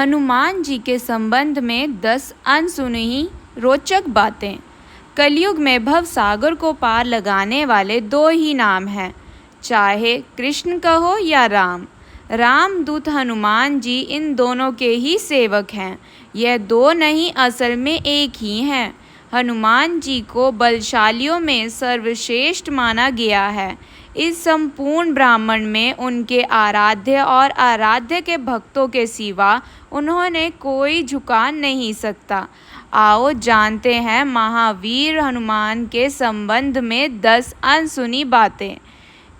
हनुमान जी के संबंध में 10 अनसुनी रोचक बातें। कलयुग में भव सागर को पार लगाने वाले दो ही नाम हैं, चाहे कृष्ण कहो या राम। रामदूत हनुमान जी इन दोनों के ही सेवक हैं। यह दो नहीं, असल में एक ही हैं। हनुमान जी को बलशालियों में सर्वश्रेष्ठ माना गया है। इस संपूर्ण ब्रह्मांड में उनके आराध्य और आराध्य के भक्तों के सिवा उन्होंने कोई झुका नहीं सकता। आओ जानते हैं महावीर हनुमान के संबंध में 10 अनसुनी बातें।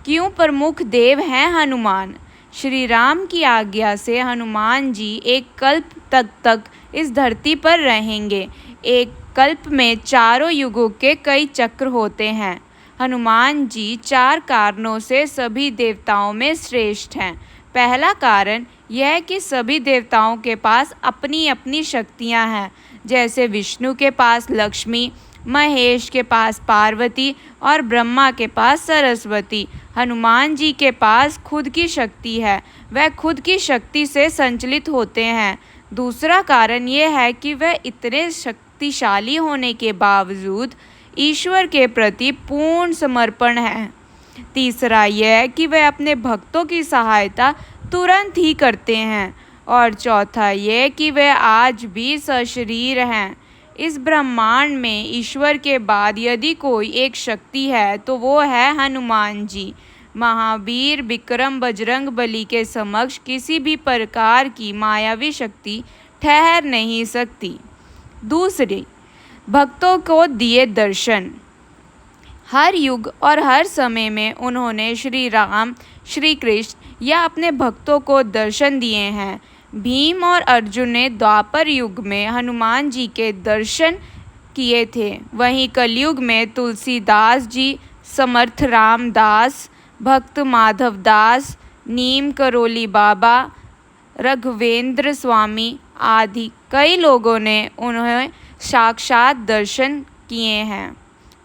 क्यों प्रमुख देव हैं हनुमान? श्री राम की आज्ञा से हनुमान जी एक कल्प तक इस धरती पर रहेंगे। एक कल्प में चारों युगों के कई चक्र होते हैं। हनुमान जी 4 कारणों से सभी देवताओं में श्रेष्ठ हैं। पहला कारण यह है कि सभी देवताओं के पास अपनी अपनी शक्तियां हैं। जैसे विष्णु के पास लक्ष्मी, महेश के पास पार्वती और ब्रह्मा के पास सरस्वती। हनुमान जी के पास खुद की शक्ति है, वह खुद की शक्ति से संचलित होते हैं। दूसरा कारण यह है कि वह इतने शक्तिशाली होने के बावजूद ईश्वर के प्रति पूर्ण समर्पण है। तीसरा यह है कि वह अपने भक्तों की सहायता तुरंत ही करते हैं। और चौथा यह कि वह आज भी सशरीर हैं। इस ब्रह्मांड में ईश्वर के बाद यदि कोई एक शक्ति है तो वो है हनुमान जी। महावीर विक्रम बजरंग बली के समक्ष किसी भी प्रकार की मायावी शक्ति ठहर नहीं सकती। दूसरी, भक्तों को दिए दर्शन। हर युग और हर समय में उन्होंने श्री राम, श्री कृष्ण या अपने भक्तों को दर्शन दिए हैं। भीम और अर्जुन ने द्वापर युग में हनुमान जी के दर्शन किए थे। वहीं कलयुग में तुलसीदास जी, समर्थ रामदास, भक्त माधव दास, नीम करोली बाबा, राघवेंद्र स्वामी आदि कई लोगों ने उन्हें साक्षात दर्शन किए हैं।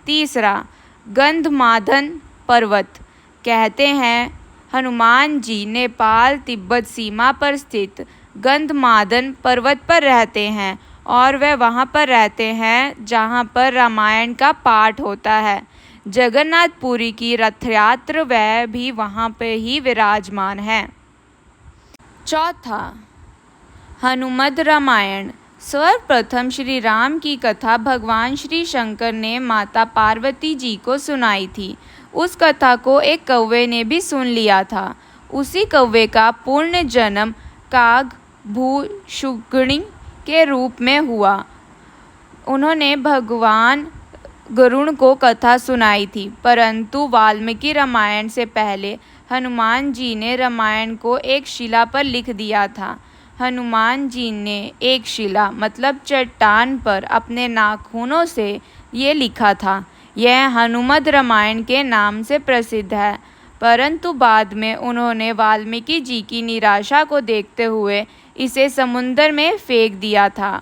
तीसरा, गंधमादन पर्वत। कहते हैं हनुमान जी नेपाल तिब्बत सीमा पर स्थित गंधमादन पर्वत पर रहते हैं और वह वहाँ पर रहते हैं जहाँ पर रामायण का पाठ होता है। जगन्नाथपुरी की रथ यात्रा वह भी वहाँ पे ही विराजमान है। चौथा, हनुमद रामायण। सर्वप्रथम श्री राम की कथा भगवान श्री शंकर ने माता पार्वती जी को सुनाई थी। उस कथा को एक कौवे ने भी सुन लिया था। उसी कौवे का पूर्ण जन्म काग भूषुगणी के रूप में हुआ। उन्होंने भगवान गरुड़ को कथा सुनाई थी, परंतु वाल्मीकि रामायण से पहले हनुमान जी ने रामायण को एक शिला पर लिख दिया था। हनुमान जी ने एक शिला मतलब चट्टान पर अपने नाखूनों से ये लिखा था। यह हनुमद रामायण के नाम से प्रसिद्ध है, परंतु बाद में उन्होंने वाल्मीकि जी की निराशा को देखते हुए इसे समुद्र में फेंक दिया था।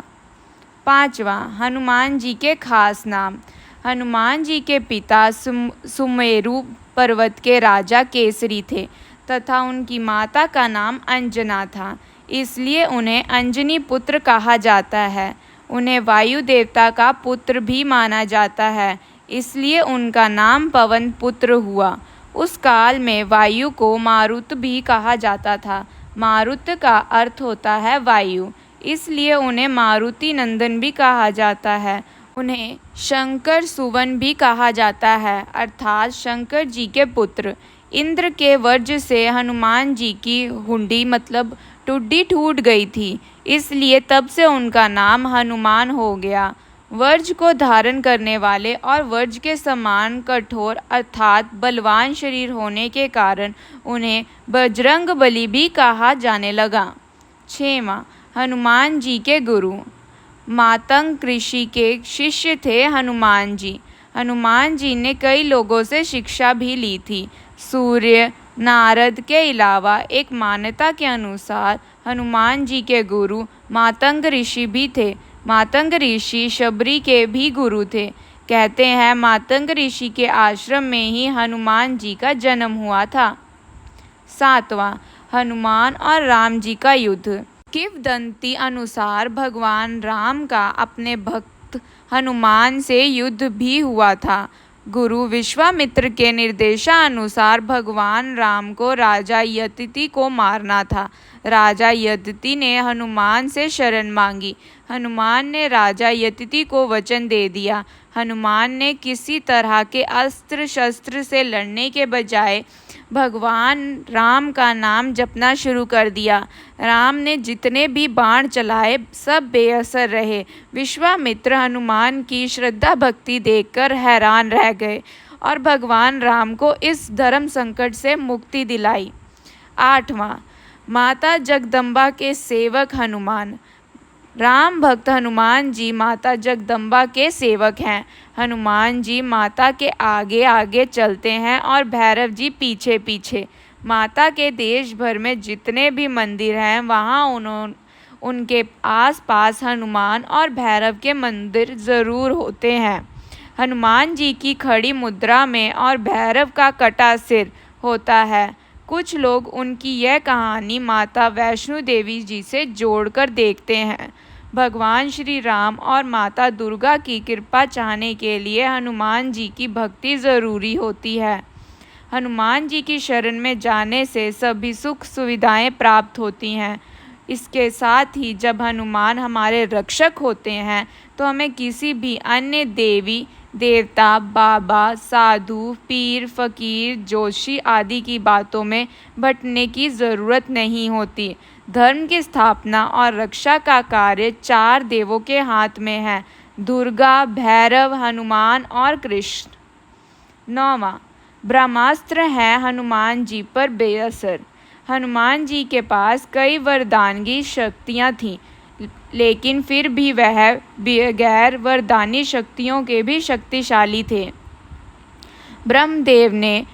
पांचवा, हनुमान जी के खास नाम। हनुमान जी के पिता सुमेरु पर्वत के राजा केसरी थे तथा उनकी माता का नाम अंजना था, इसलिए उन्हें अंजनी पुत्र कहा जाता है। उन्हें वायु देवता का पुत्र भी माना जाता है, इसलिए उनका नाम पवन पुत्र हुआ। उस काल में वायु को मारुत भी कहा जाता था। मारुत का अर्थ होता है वायु, इसलिए उन्हें मारुति नंदन भी कहा जाता है। उन्हें शंकर सुवन भी कहा जाता है, अर्थात शंकर जी के पुत्र। इंद्र के वज्र से हनुमान जी की हुंडी मतलब टुड्डी टूट गई थी, इसलिए तब से उनका नाम हनुमान हो गया। वज्र को धारण करने वाले और वज्र के समान कठोर अर्थात बलवान शरीर होने के कारण उन्हें बजरंग बली भी कहा जाने लगा। 6वां, हनुमान जी के गुरु। मातंग ऋषि के शिष्य थे हनुमान जी। हनुमान जी ने कई लोगों से शिक्षा भी ली थी। सूर्य, नारद के अलावा एक मान्यता के अनुसार हनुमान जी के गुरु मातंग ऋषि भी थे। मातंग ऋषि शबरी के भी गुरु थे। कहते हैं मातंग ऋषि के आश्रम में ही हनुमान जी का जन्म हुआ था। 7वां, हनुमान और राम जी का युद्ध। किंवदंती अनुसार भगवान राम का अपने भक्त हनुमान से युद्ध भी हुआ था। गुरु विश्वामित्र के निर्देशानुसार भगवान राम को राजा यतिति को मारना था। राजा यतिति ने हनुमान से शरण मांगी। हनुमान ने राजा यतिति को वचन दे दिया। हनुमान ने किसी तरह के अस्त्र शस्त्र से लड़ने के बजाय भगवान राम का नाम जपना शुरू कर दिया। राम ने जितने भी बाण चलाए सब बेअसर रहे। विश्वामित्र हनुमान की श्रद्धा भक्ति देखकर हैरान रह गए और भगवान राम को इस धर्म संकट से मुक्ति दिलाई। 8वां, माता जगदम्बा के सेवक हनुमान। राम भक्त हनुमान जी माता जगदम्बा के सेवक हैं। हनुमान जी माता के आगे आगे चलते हैं और भैरव जी पीछे पीछे। माता के देश भर में जितने भी मंदिर हैं वहाँ उनके आसपास हनुमान और भैरव के मंदिर ज़रूर होते हैं। हनुमान जी की खड़ी मुद्रा में और भैरव का कटा सिर होता है। कुछ लोग उनकी यह कहानी माता वैष्णो देवी जी से जोड़कर देखते हैं। भगवान श्री राम और माता दुर्गा की कृपा चाहने के लिए हनुमान जी की भक्ति ज़रूरी होती है। हनुमान जी की शरण में जाने से सभी सुख सुविधाएं प्राप्त होती हैं। इसके साथ ही जब हनुमान हमारे रक्षक होते हैं तो हमें किसी भी अन्य देवी देवता, बाबा, साधु, पीर, फकीर, जोशी आदि की बातों में भटकने की ज़रूरत नहीं होती। धर्म की स्थापना और रक्षा का कार्य 4 देवों के हाथ में है, दुर्गा, भैरव, हनुमान और कृष्ण। 9वां, ब्रह्मास्त्र है हनुमान जी पर बेअसर। हनुमान जी के पास कई वरदानगी शक्तियाँ थीं, लेकिन फिर भी वह गैर वरदानी शक्तियों के भी शक्तिशाली थे। ब्रह्मदेव ने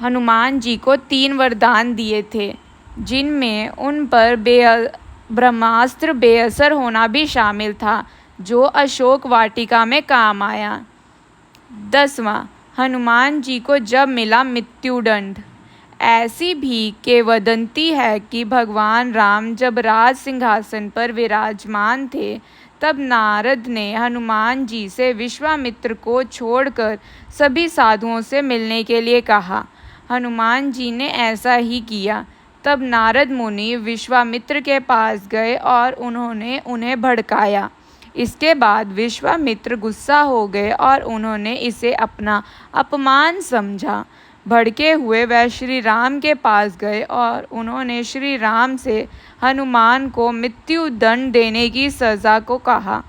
हनुमान जी को 3 वरदान दिए थे, जिनमें उन पर ब्रह्मास्त्र बेअसर होना भी शामिल था, जो अशोक वाटिका में काम आया। 10वां, हनुमान जी को जब मिला मृत्युदंड। ऐसी भी किंवदंती है कि भगवान राम जब राज सिंहासन पर विराजमान थे तब नारद ने हनुमान जी से विश्वामित्र को छोड़कर सभी साधुओं से मिलने के लिए कहा। हनुमान जी ने ऐसा ही किया। तब नारद मुनि विश्वामित्र के पास गए और उन्होंने उन्हें भड़काया। इसके बाद विश्वामित्र गुस्सा हो गए और उन्होंने इसे अपना अपमान समझा। भड़के हुए वह श्री राम के पास गए और उन्होंने श्री राम से हनुमान को मृत्यु दंड देने की सज़ा को कहा।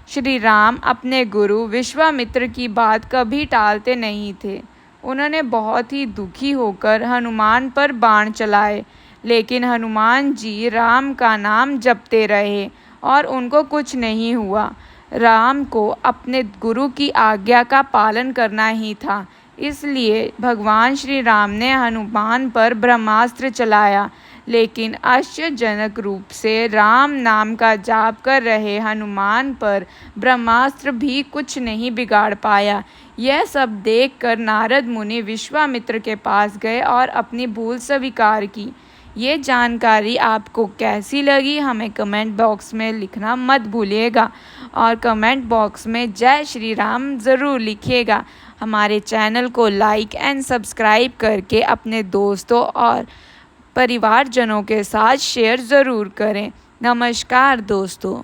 श्री राम अपने गुरु विश्वामित्र की बात कभी टालते नहीं थे। उन्होंने बहुत ही दुखी होकर हनुमान पर बाण चलाए, लेकिन हनुमान जी राम का नाम जपते रहे और उनको कुछ नहीं हुआ। राम को अपने गुरु की आज्ञा का पालन करना ही था, इसलिए भगवान श्री राम ने हनुमान पर ब्रह्मास्त्र चलाया, लेकिन आश्चर्यजनक रूप से राम नाम का जाप कर रहे हनुमान पर ब्रह्मास्त्र भी कुछ नहीं बिगाड़ पाया। यह सब देखकर नारद मुनि विश्वामित्र के पास गए और अपनी भूल स्वीकार की। ये जानकारी आपको कैसी लगी हमें कमेंट बॉक्स में लिखना मत भूलिएगा और कमेंट बॉक्स में जय श्री राम ज़रूर लिखिएगा। हमारे चैनल को लाइक एंड सब्सक्राइब करके अपने दोस्तों और परिवारजनों के साथ शेयर ज़रूर करें। नमस्कार दोस्तों।